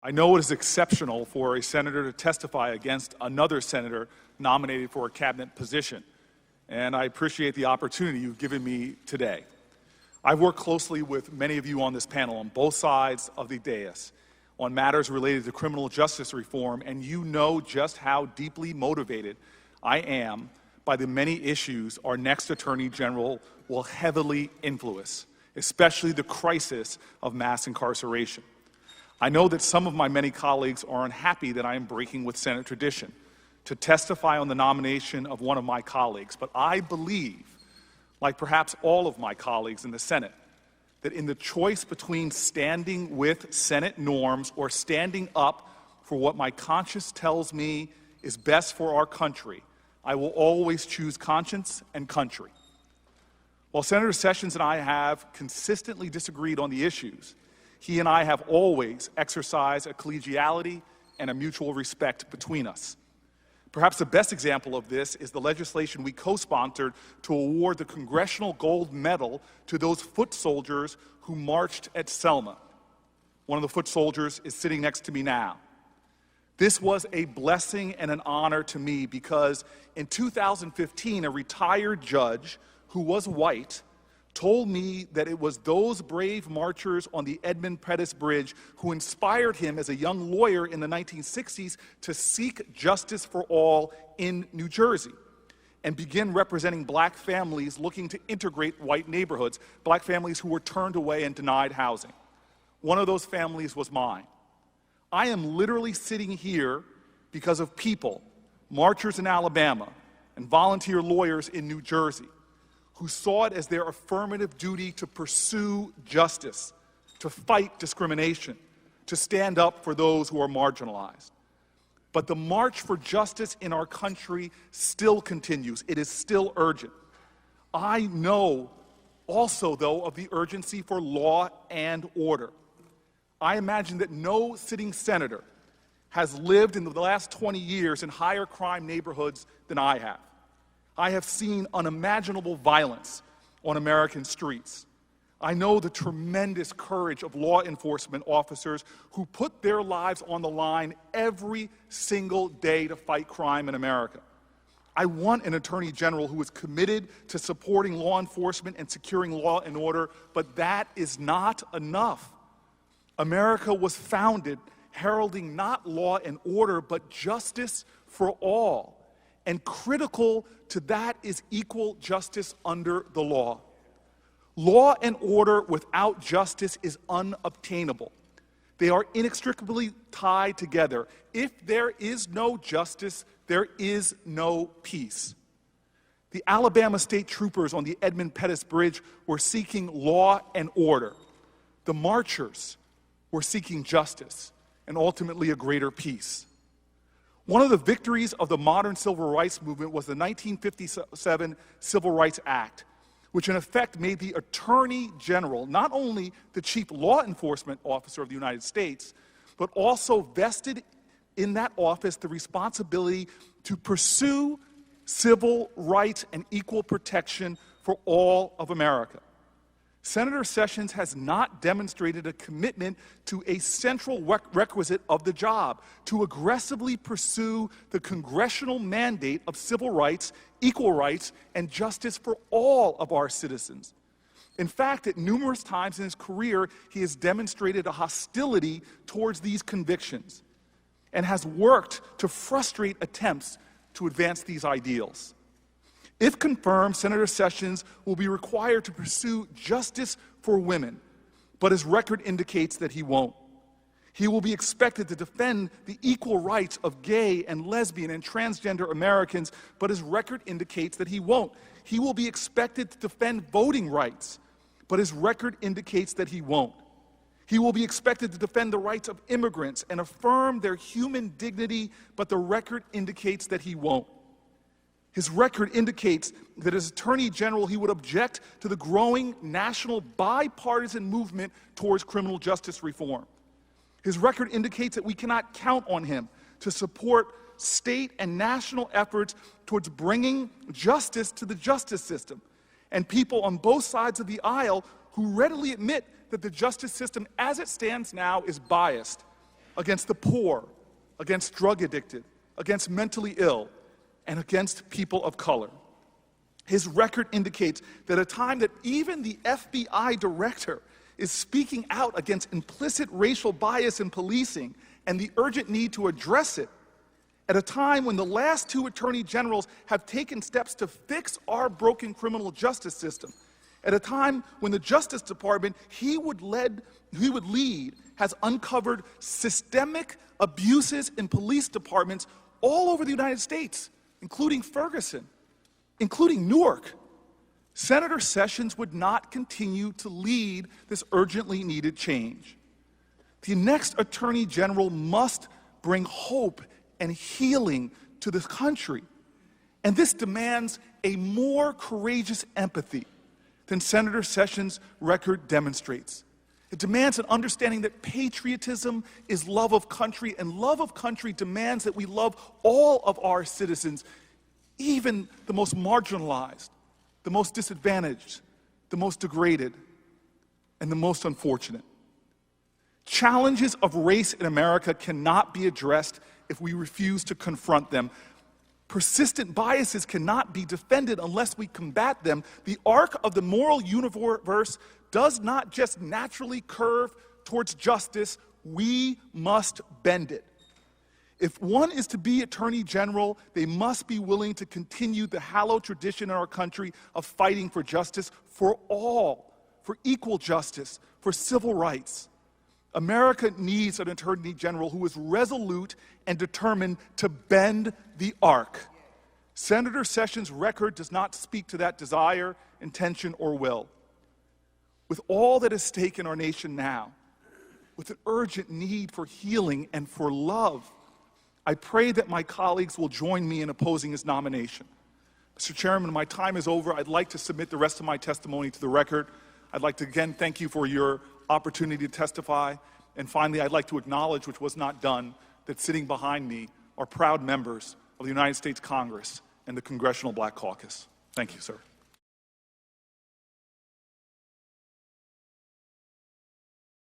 I know it is exceptional for a senator to testify against another senator nominated for a cabinet position, and I appreciate the opportunity you've given me today. I've worked closely with many of you on this panel on both sides of the dais on matters related to criminal justice reform, and you know just how deeply motivated I am by the many issues our next Attorney General will heavily influence, especially the crisis of mass incarceration. I know that some of my many colleagues are unhappy that I am breaking with Senate tradition to testify on the nomination of one of my colleagues, but I believe, like perhaps all of my colleagues in the Senate, that in the choice between standing with Senate norms or standing up for what my conscience tells me is best for our country, I will always choose conscience and country. While Senator Sessions and I have consistently disagreed on the issues, he and I have always exercised a collegiality and a mutual respect between us. Perhaps the best example of this is the legislation we co-sponsored to award the Congressional Gold Medal to those foot soldiers who marched at Selma. One of the foot soldiers is sitting next to me now. This was a blessing and an honor to me because in 2015, a retired judge who was white told me that it was those brave marchers on the Edmund Pettus Bridge who inspired him as a young lawyer in the 1960s to seek justice for all in New Jersey and begin representing black families looking to integrate white neighborhoods, black families who were turned away and denied housing. One of those families was mine. I am literally sitting here because of people, marchers in Alabama, and volunteer lawyers in New Jersey, who saw it as their affirmative duty to pursue justice, to fight discrimination, to stand up for those who are marginalized. But the march for justice in our country still continues. It is still urgent. I know also, though, of the urgency for law and order. I imagine that no sitting senator has lived in the last 20 years in higher crime neighborhoods than I have. I have seen unimaginable violence on American streets. I know the tremendous courage of law enforcement officers who put their lives on the line every single day to fight crime in America. I want an Attorney General who is committed to supporting law enforcement and securing law and order, but that is not enough. America was founded heralding not law and order, but justice for all. And critical to that is equal justice under the law. Law and order without justice is unobtainable. They are inextricably tied together. If there is no justice, there is no peace. The Alabama state troopers on the Edmund Pettus Bridge were seeking law and order. The marchers were seeking justice and ultimately a greater peace. One of the victories of the modern civil rights movement was the 1957 Civil Rights Act, which in effect made the Attorney General not only the chief law enforcement officer of the United States, but also vested in that office the responsibility to pursue civil rights and equal protection for all of America. Senator Sessions has not demonstrated a commitment to a central requisite of the job, to aggressively pursue the congressional mandate of civil rights, equal rights, and justice for all of our citizens. In fact, at numerous times in his career, he has demonstrated a hostility towards these convictions and has worked to frustrate attempts to advance these ideals. If confirmed, Senator Sessions will be required to pursue justice for women, but his record indicates that he won't. He will be expected to defend the equal rights of gay and lesbian and transgender Americans, but his record indicates that he won't. He will be expected to defend voting rights, but his record indicates that he won't. He will be expected to defend the rights of immigrants and affirm their human dignity, but the record indicates that he won't. His record indicates that as Attorney General, he would object to the growing national bipartisan movement towards criminal justice reform. His record indicates that we cannot count on him to support state and national efforts towards bringing justice to the justice system, and people on both sides of the aisle who readily admit that the justice system as it stands now is biased against the poor, against drug addicted, against mentally ill, and against people of color. His record indicates that at a time that even the FBI director is speaking out against implicit racial bias in policing and the urgent need to address it, at a time when the last two attorney generals have taken steps to fix our broken criminal justice system, at a time when the Justice Department he would lead has uncovered systemic abuses in police departments all over the United States, including Ferguson, including Newark, Senator Sessions would not continue to lead this urgently needed change. The next Attorney General must bring hope and healing to this country. And this demands a more courageous empathy than Senator Sessions' record demonstrates. It demands an understanding that patriotism is love of country, and love of country demands that we love all of our citizens, even the most marginalized, the most disadvantaged, the most degraded, and the most unfortunate. Challenges of race in America cannot be addressed if we refuse to confront them. Persistent biases cannot be defended unless we combat them. The arc of the moral universe does not just naturally curve towards justice, we must bend it. If one is to be Attorney General, they must be willing to continue the hallowed tradition in our country of fighting for justice for all, for equal justice, for civil rights. America needs an Attorney General who is resolute and determined to bend the arc. Senator Sessions' record does not speak to that desire, intention, or will. With all that is at stake in our nation now, with an urgent need for healing and for love, I pray that my colleagues will join me in opposing his nomination. Mr. Chairman, my time is over. I'd like to submit the rest of my testimony to the record. I'd like to again thank you for your opportunity to testify. And finally, I'd like to acknowledge, which was not done, that sitting behind me are proud members of the United States Congress and the Congressional Black Caucus. Thank you, sir.